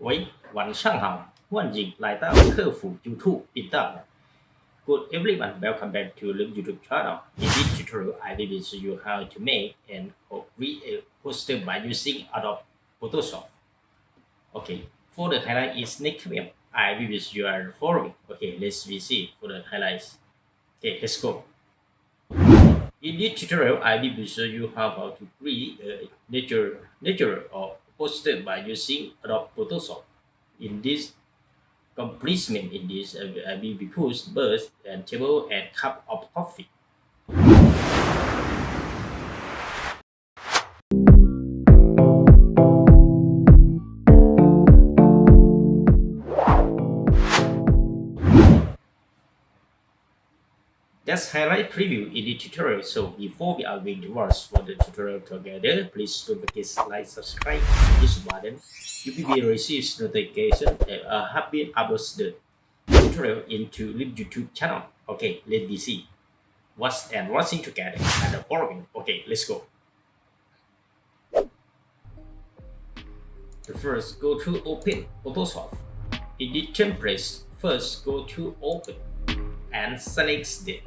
喂，晚上好，欢迎来到客服 YouTube 频道。Good everyone, welcome back to Leum YouTube channel. In this tutorial, I will show you how to make and create a poster by using Adobe Photoshop. Okay, for the highlight is next video. I will show you the following. Okay, let's see for the highlights. Okay, let's go. In this tutorial, I will show you how to create a nature or poster by using Adobe Photoshop. In this completion, in this I will put birds and table and cup of coffee. That's highlight preview in the tutorial. So before we are going to watch for the tutorial together, please don't forget to like, subscribe, this button. You will receive notification that I have been uploaded the tutorial into Leum YouTube channel. Okay, let me see what's and watching together and the following. Okay, let's go. The first, go to Open Photoshop. In the templates, first go to Open and select the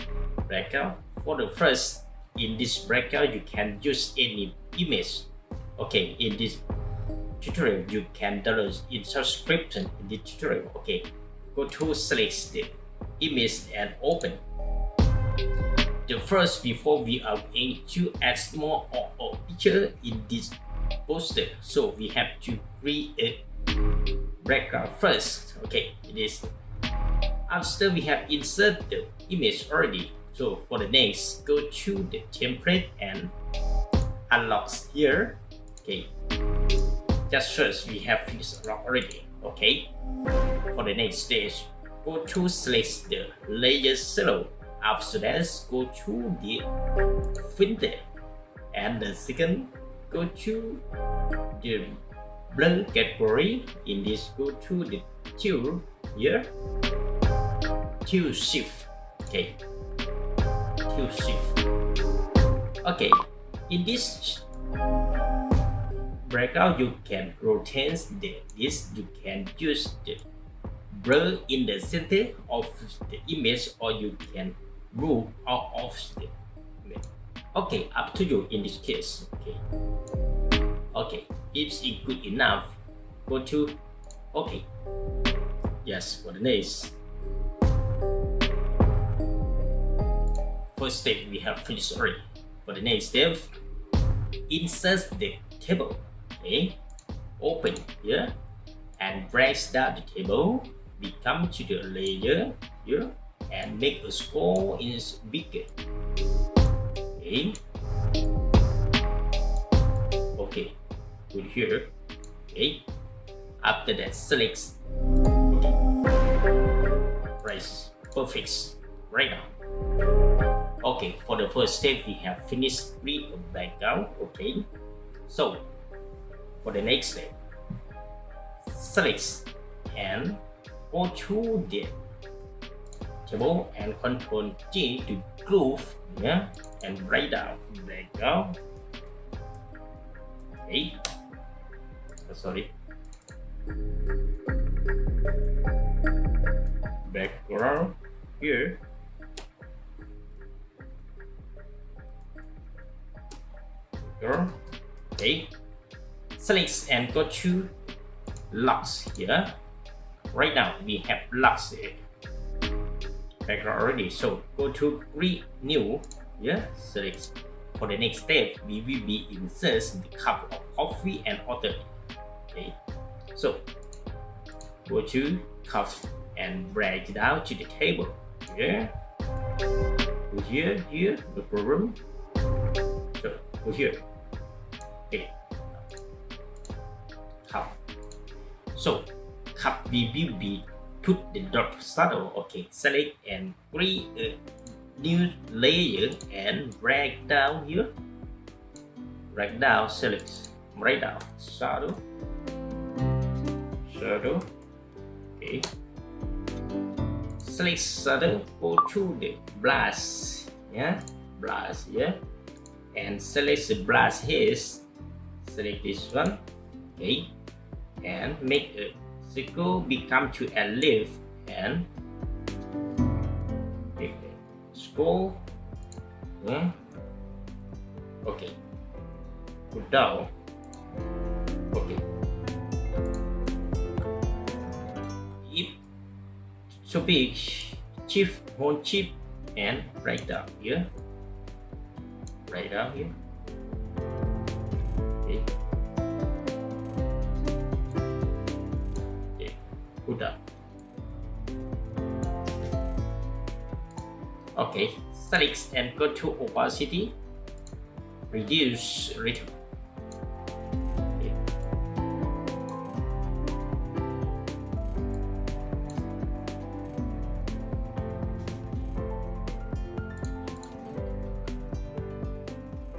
background. For the first, in this background, you can use any image. Okay, in this tutorial, you can download in subscription in this tutorial. Okay, go to select the image and open. The first, before we are going to add more or picture in this poster, so we have to create a background first. Okay, it is. After we have inserted the image already, so for the next, go to the template and unlock here. Okay, just first we have finished unlock already. Okay, for the next stage, go to select the layer shadow. After that, go to the filter, and the second, go to the blur category. In this, go to the tool here. To shift. Okay, to shift. Okay, in this background you can rotate this. You can use the blur in the center of the image, or you can move out of the image. Okay, up to you in this case. Okay, if it's good enough, go to okay. Yes, for the next. First step we have finished already. For the next step, insert the table. Okay, open here and drag down the table. We come to the layer here and make a scroll is bigger. Okay, put here. Okay, after that select. Press perfect right now. Okay, for the first step, we have finished create a background. Okay, so for the next step, select and go to the table and Control G to group, and write down background. Okay, sorry, background here. Okay, select and go to locks here. Right now we have locks background already, so go to create new. Select. For the next step, we will be insert the cup of coffee and water. Okay, so go to cup and drag it down to the table. Here, no problem. So go here. Okay, cup. So cup we will be put the dot shadow. Okay, select and create a new layer and drag down here. Drag down, select, right down, shadow. Okay, select shadow. Go to the brush. Brush here, and select the brush here. Select this one. Okay, and make a circle become to a leaf and scroll okay put down okay if so big shift whole chip and right down here okay put down okay select and go to opacity reduce rhythm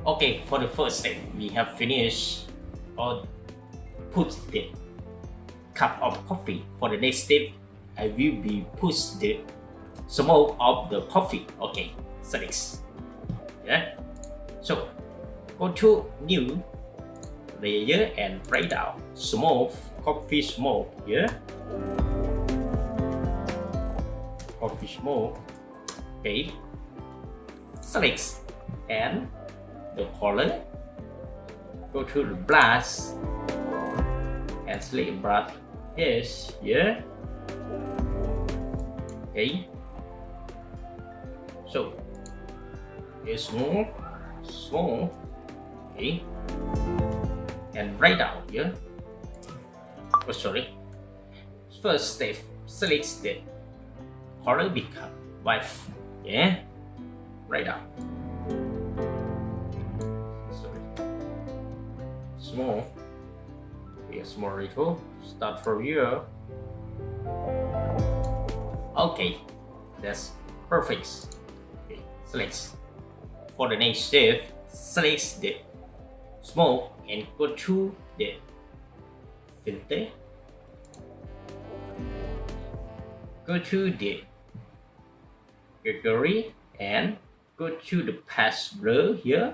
okay for the first step we have finished or put the cup of coffee for the next step I will be push the smoke of the coffee okay select yeah so go to new layer and write down smoke coffee smoke yeah coffee smoke okay select and the color go to the brush and select brush yes yeah okay so it's small okay and write down here oh sorry first step select the color become white yeah write down sorry small okay small little start from here okay that's perfect okay select for the next step select the smoke and go to the filter go to the category and go to the pass blur here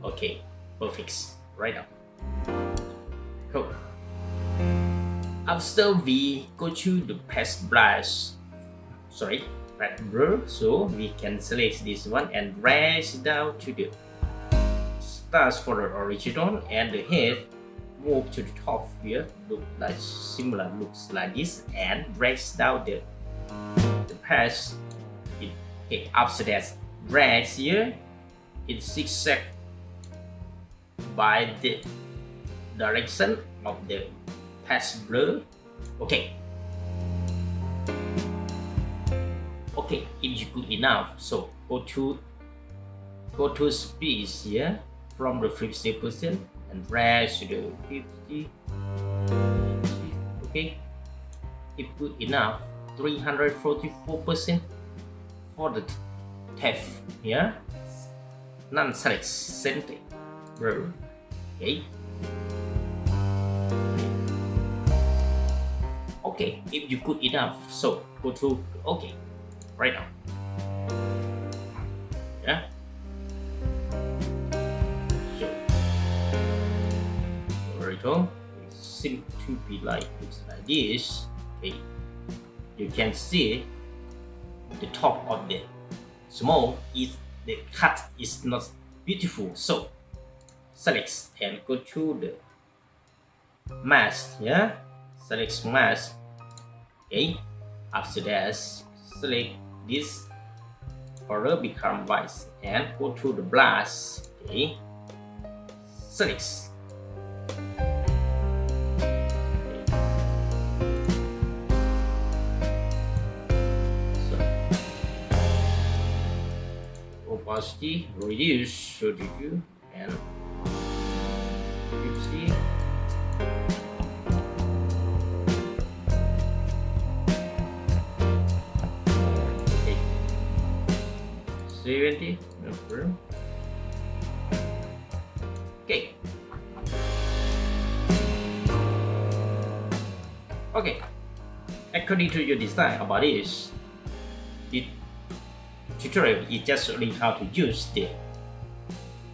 okay perfect right now cool after we go to the pass blur so we can select this one and raise down to the stars for the original and the head move to the top here looks like this and raise down the pass okay after that raise here in zigzag by the direction of the pass blur okay if you good enough so go to speed here from the 50% and raise to the 50 okay if good enough 344% for the tap here non-select center okay if you good enough so go to okay right now yeah so it seems to be like this okay you can see the top of the smoke is the cut is not beautiful so select and go to the mask yeah select mask okay after that select this color become white and go to the brush okay select opacity reduce so did you and you see okay 70 okay okay according to your design about this tutorial is just only how to use the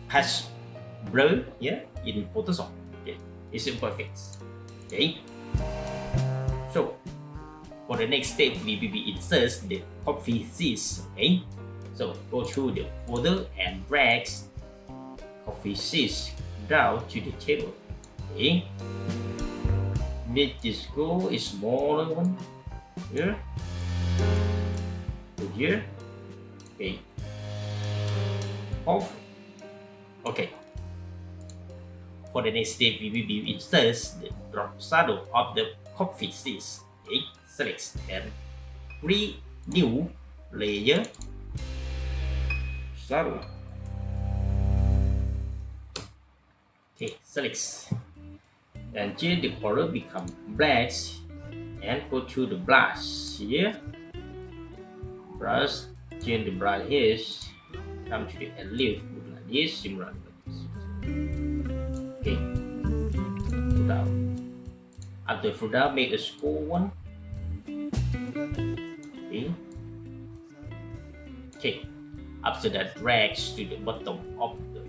patch blur in Photoshop. Okay, it's imperfect. Okay. So for the next step, we will insert the coffee seeds. Okay. So go to the folder and drag coffee seeds down to the table. Okay. Make this go a smaller one. Here. To here. Okay. Off. Okay. For the next step, we will insert the drop shadow of the coffee seeds. Okay. Select and create new layer. Shadow. Okay. Select and change the color become black and go to the brush here. Brush. Change the brush here. Come to the leaf like this, similar like this. Okay. Put down. After put down, make a square one. Okay. Okay. After that, drag to the bottom of the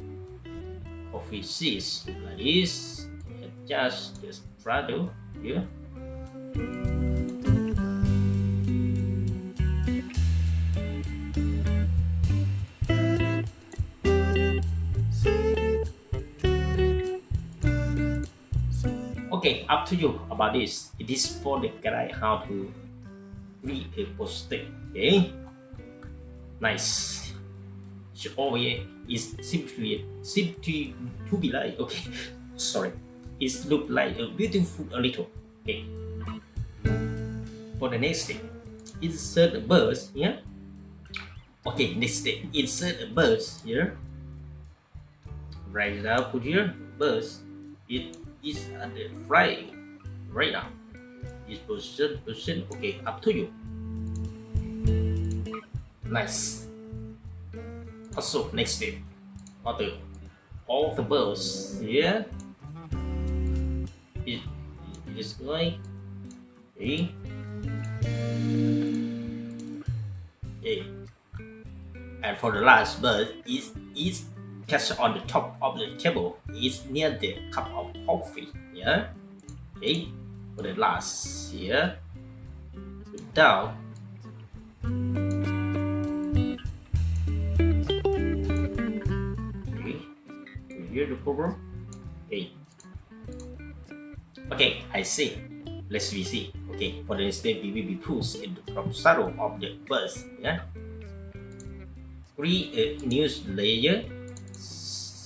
coffee seeds like this. Adjust the shadow here. Okay, up to you about this. It is for the guide how to create a poster. Okay, nice. It's always is simply to be like. Okay, sorry. It look like a beautiful a little. Okay. For the next step, insert a bird here. Okay, next step, insert a bird here. Right now, put here birds. It is at the flying right now. This position. Okay, up to you. Nice. Also, next step, all the birds here. It is going. Okay. Okay. And for the last bird, is catch on the top of the table. Is near the cup of coffee. Yeah. Okay. For the last here, put down. Okay. Here the program. Okay. Okay, I see. Let's see. Okay, for the next step, we will be pushed in the top shadow of the birds. Yeah. Create a new layer.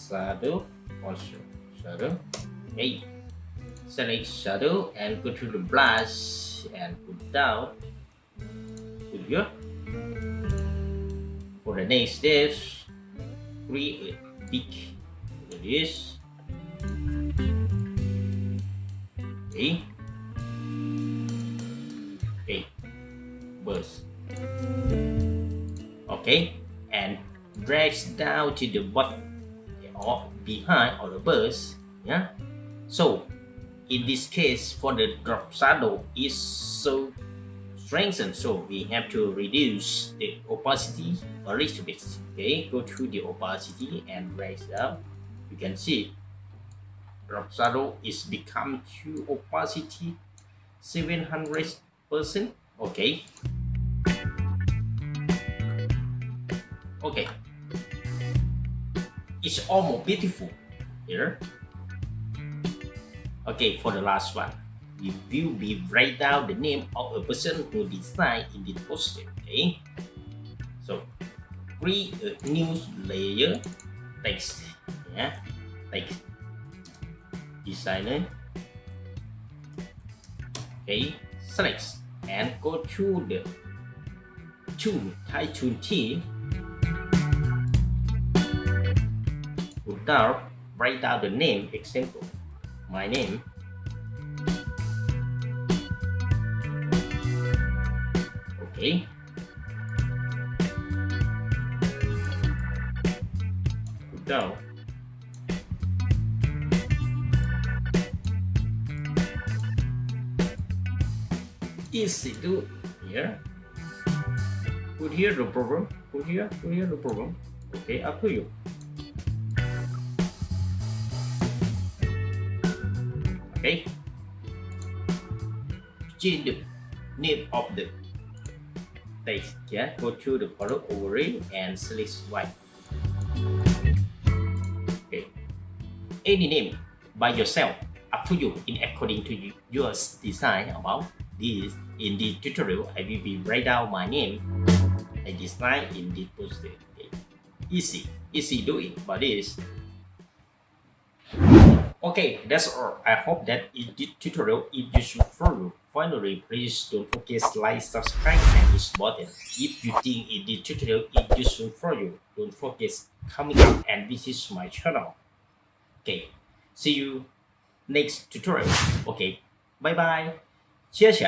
Shadow. Also shadow. Okay. Select shadow and go to the brush and put down. Put here. For the next step, create a big like this. Okay. Okay. Birds. Okay. And drag down to the bottom or behind all the birds. Yeah. So in this case, for the drop shadow is so strengthened, so we have to reduce the opacity a little bit. Okay, go to the opacity and raise up. You can see drop shadow is become to opacity 700%. Okay. Okay. It's almost beautiful here. Okay, for the last one, we will be write down the name of a person who designed in this poster. Okay, so create a new layer, text, yeah, text, designer. Okay, select and go to the tool, type tool key. Put down, write down the name, example. My name. Okay. Put down. Easy to here. Put here the problem. Put here the problem. Okay, up to you. Okay. change the name of the text. Yeah, go to the color overlay and select white. Okay. Any name by yourself, up to you in according to your design about this. In the tutorial, I will be write down my name. I design in the poster. Okay. Easy doing about this. Okay, that's all. I hope that in this tutorial it useful for you. Finally, please don't forget like, subscribe, and hit button. If you think in this tutorial it useful for you, don't forget coming up and visit my channel. Okay, see you next tutorial. Okay, bye bye. Cheers.